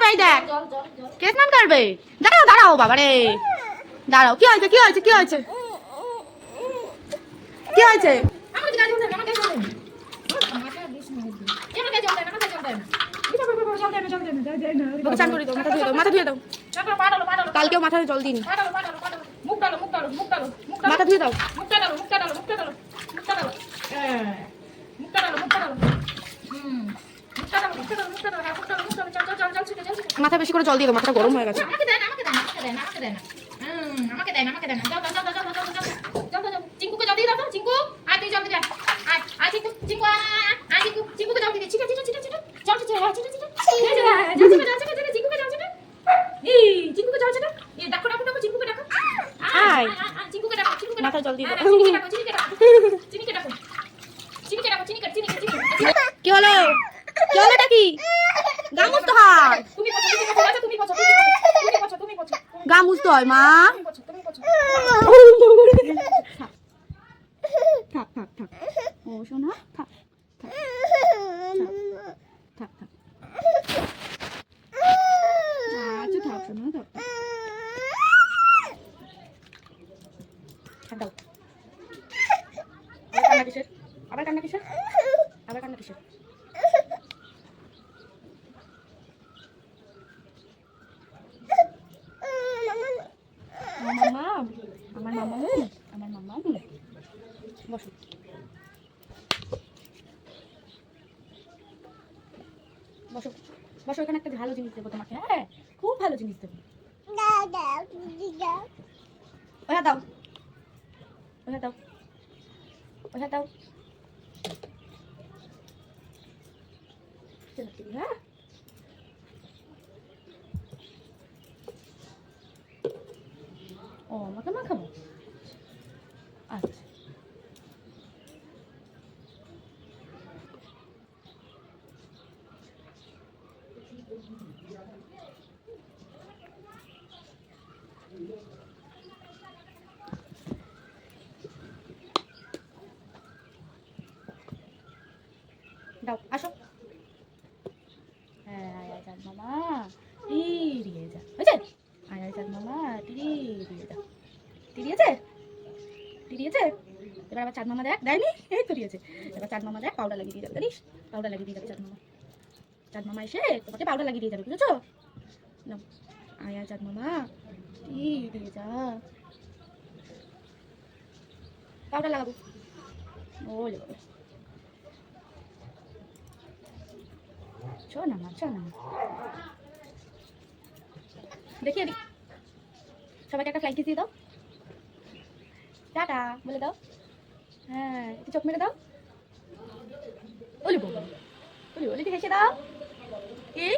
করবে? এই দেখ, কে স্নান করবে? দাঁড়াও দাঁড়াও বাবা রে, দাঁড়াও। কি হয়েছে? কি হয়েছে? কি হয়েছে? কি হয়েছে? চান করে দাও, মাথা ধুয়ে দাও। কালকেও মাথায় জল দিন, মাথা ধুয়ে দাও। মাথা বেশি করে জল দিয়ে দাও, মাথাটা গরম হয়ে গেছে। চিঙ্কুকে জল দিয়ে দাও। চিঙ্কু আর তুই জল দিয়ে আর চিঙ্কু চিঙ্কু আর চিঙ্কুকে জল দিয়ে চিটা চিটা চিটা চিটা জল চিটা চিটা চিটা চিঙ্কুকে জল চিটা। এই চিঙ্কুকে জল চিটা। এই ডাকো ডাকো ডাকো চিঙ্কুকে ডাকো। আয় চিঙ্কুকে ডাকো। চিঙ্কুকে মাথা জল দিয়ে দাও। চিনিকে ডাকো চিনিকে ডাকো চিনিকে ডাকো চিনিকে ডাকো চিনিকে চিনিকে চিনিকে। কি হলো? কি হলো? এটা কি? গা মুছতে হয়। তুমি পছন্দ তুমি পছন্দ তুমি পছন্দ তুমি পছন্দ গা মুছতে হয় মা। তুমি পছন্দ থাক থাক থাক। ও শোনা থাক থাক থাক থাক। আচ্ছা থাক শোনা থাক। দাও। কান্না কিসের? আবার কান্না কিসের? আবার কান্না কিসের? আমার মামা বসো বসো বসো। এখানে একটা ভালো জিনিস দেবো তোমাকে। হ্যাঁ খুব ভালো জিনিস দেবো। ওয়া দাও ওয়া দাও ওয়া দাও। হ্যাঁ ও আমাকে মাখাবো। আচ্ছা দাও আসো। হ্যাঁ আয় চাঁদ মামা টিরিয়ে যা। বুঝছে? আয় চাঁদ মামা টিরিয়ে যা। টিরিয়েছে? টিরিয়েছে? এবার আবার চাঁদ মামা দেখ। দেয়নি? এই তো দিয়েছে। এবার চাঁদ মামা দেখ পাউডার লাগিয়ে দিয়ে যাবে। জানিস পাউডার লাগিয়ে দিয়ে যাবে চাঁদ মামা। চাঁদ মামা এসে তোমাকে পাউডার লাগিয়ে দিয়ে যাবে। বুঝেছো? না আয় চাঁদ মামা টিরিয়ে যা। পাউডার লাগাবো। ওই বাবা চল না মা চল না। দেখি এদিক সবাইকে একটা ফ্লাইট দিয়ে দাও। টাটা বলে দাও। হ্যাঁ একটু চোখ মেরে দাও। ওলি বলি ওলি হেসে দাও। এই